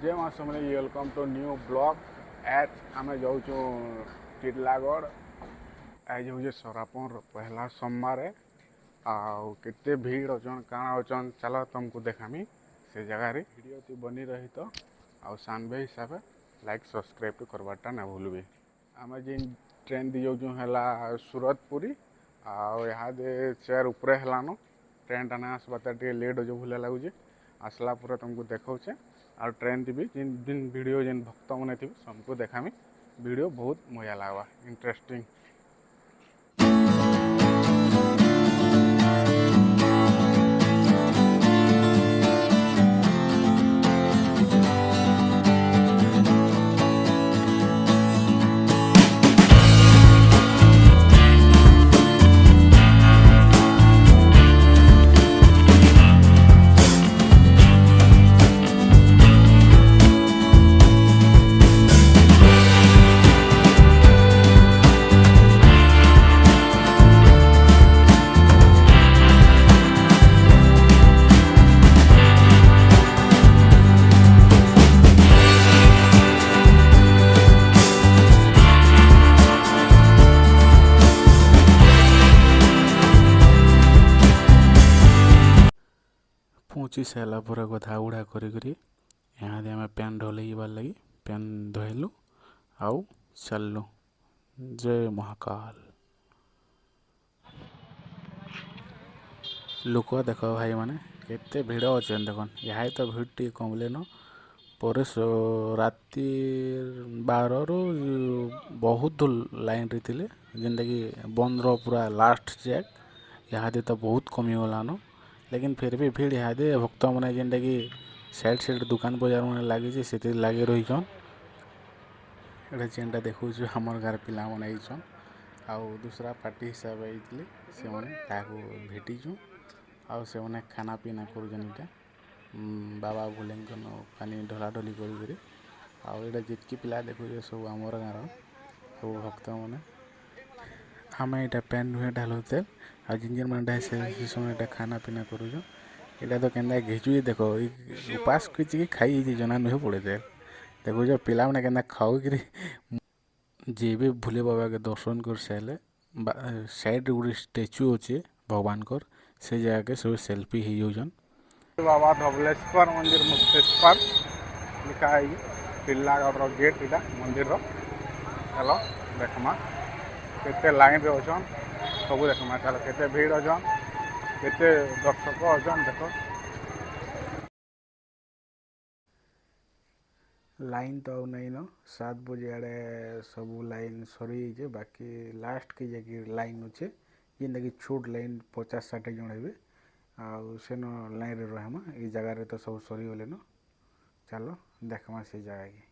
जय माँ Samlei welcome to new blog at आम जाऊँ टिटलागढ़ आज हूँ सरापन पहला सोमवार आते भीड़ अच्छन काଣା अच्छन चल तुमको देखामी से जगार वीडियो बनी रही तो आउ सानबे हिसाब लाइक सब्सक्राइब तो करवाटा ना भूलबे। आम जिन ट्रेन दी जाऊँ है सूरत पुरी आदे चेयर उपरे हेलानो ट्रेन टा ना आसबाता टे लेट हो भूल लगुचे आसला पूरा तुमको देखा और ट्रेन भी जिन जिन वीडियो जिन भक्त मैंने थी सबको देखामी वीडियो बहुत मजा लगवा इंटरेस्टिंग। पहुँची सारा पर गधा उड़ा करी यहाँ आम पैन ढोलबार लगी पैन धोलु आउ चलु। जय महाकाल। लोक देख भाई माने केते भिड़ अच्छे देखन यहाँ तो भिड़ टी कमले न पर राति 12 रु बहुत लाइन रे थिले जेनटा कि बंद पूरा लास्ट जैक यहाँ तो बहुत कमी गलान लेकिन फिर भी भीड़ यहाँ भक्त मैंने जेनटा कि साइड साइड दुकान बजार मैंने लगी से लगे रहीछन एटा जेनटा देखु हमर गार पिला मैंने आईछन आउ दूसरा पार्टी हिसाब आईଥିଲେ से मैंने ताको भेटिछु आउ से मैंने खाना पीना करुछन इटा बाबा भोलेंकन पानी ढला ढली करी आउ एटा जितकी पिला देखु सब आमर गाँव सब भक्त मैंने आम यहाँ पैन नुहे ढालुते आ जिन जिन मैंने से समय खाना पीना करुछ इटा तो केन्दा घिचुए देख उपास कि खाई जना नुहे पड़े देखो जो पिला मैंने केन्दा खाऊ कि जे भी भोले बाबा के दर्शन कर सारे साइड गोटे स्टैच्यू अच्छे भगवान कर से जगह के सब सेल्फी होजन। बाबा धवलेश्वर मंदिर मुक्तेश्वर लिखा है टिटलागढ़ गेट इटा मंदिर चलो देखमा केते लाइन रे अछन सब देखमा चलो केते भीड़ अछन केते दर्शक अछन देखो लाइन तो नहीं न 7 बजे आड़े सब लाइन सरी जे बाकी लास्ट के जगह लाइन अच्छे जेनटा कि छोट लाइन 50-60 जन हे आन लाइन रे रहमा ये जगह तो सब सरी गले न चलो देखमा से जगह की।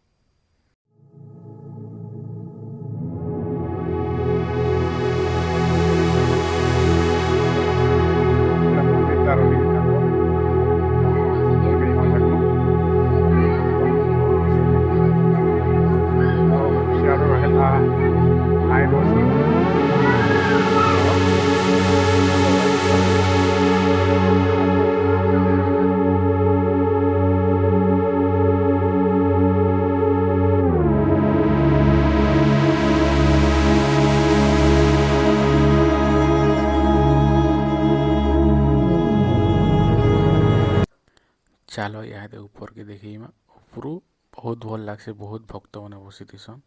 चलो यहाँ ऊपर के देखी ऊपर बहुत भल लगे बहुत भक्त मैंने बसी थीसन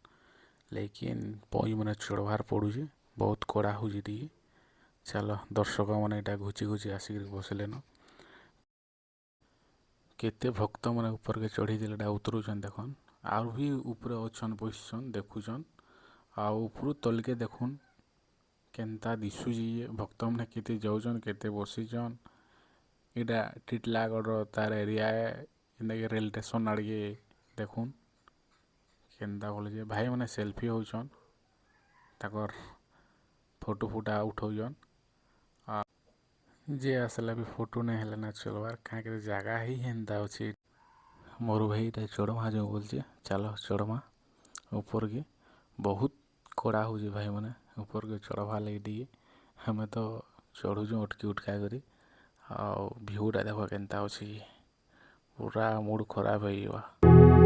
लेकिन पई मैंने चढ़वार पड़ुचे बहुत कड़ा हो चलो दर्शक मैंने यहाँ घुची घुची आसिक बसले न केते भक्त मैंने ऊपर के चढ़ी दिले उतरुचन देखन आउ भी ऊपर अच्छन बसन देखुचन आउ तलके देखुन केन्ता दिशुची भक्त मैंने केते जाऊन केते बसीचन इटा टिटलागढ़ तार एरिया है रेल स्टेशन आड़े देखुन केन्ता बोले भाई मैंने सेल्फी होचन ताकर फोटो फुटा उठाउन जे आसला भी फोटो नहीं है ना चलवार कहीं जगह ही हेन्ता अच्छे मोर भाई इटा चढ़मा जो बोलचे चलो चढ़मा ऊपर के बहुत कड़ा हो भाई मैंने ऊपर के चढ़वा लगे हमें तो चढ़ुचु उठकी उठका करी आ भ्यूटा देख के पूरा मूड खराब हो।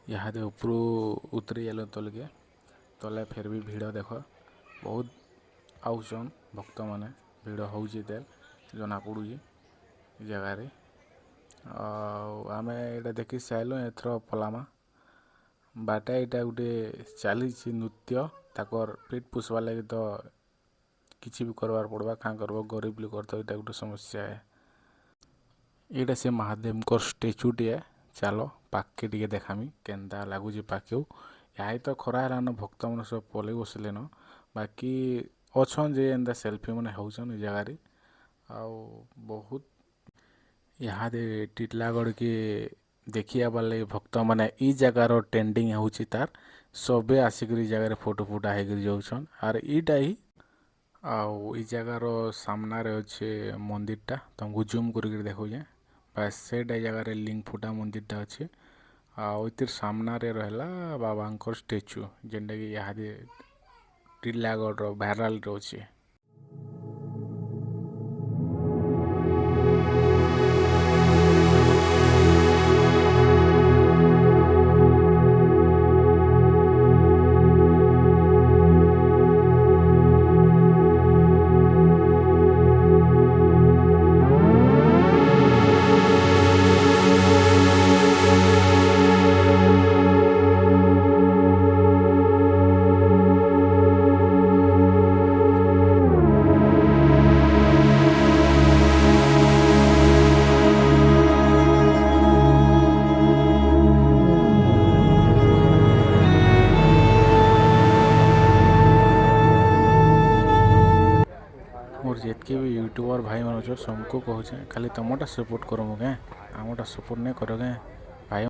इहादे उपरू उतरी गल तलके तले फिर भी भिड़ देख बहुत आउछन भक्त माने भिड़ होउछि तेल जना पड़ुछि जगार आमे एटा देखि साइल एथर पलामा बाटा एटा गोटे चली नृत्य ताकर पेट पोषवार लगे तो किसी भी करवार पड़वा क्या करब गरीब लोग तो यहाँ गोटे समस्या है। यहाँ से महादेव को स्टेचुटे चलो पाके टे देखामी केन्ता लगुच पाके यहाँ तो खरा है भक्त मन सब पलि बसलेन बाकी अच्छन जे एंता सेल्फी मैंने होचन जगार बहुत यहाँ टीटलागढ़ के देखिया लगे भक्त मैंने इ जगार ट्रेंडिंग होची तार सबे आसिक जगार फोटो फुटा होकर जाऊन आर इटा ही आउ इ जगार सामना रे अच्छे मंदिरटा तुमको जूम करके देखो बास से जगार लिंग फुटा मंदिरटा अच्छे आतिर सामना रे रहला बाबा स्टेचू जेनटा कि यहाँ टीटलागढ़ भाइराल अच्छे। मोर जितके भी यूट्यूबर भाई मन सबको कहूँ खाली तुमटा सपोर्ट करो क्या आमटा सपोर्ट नहीं करो क्या।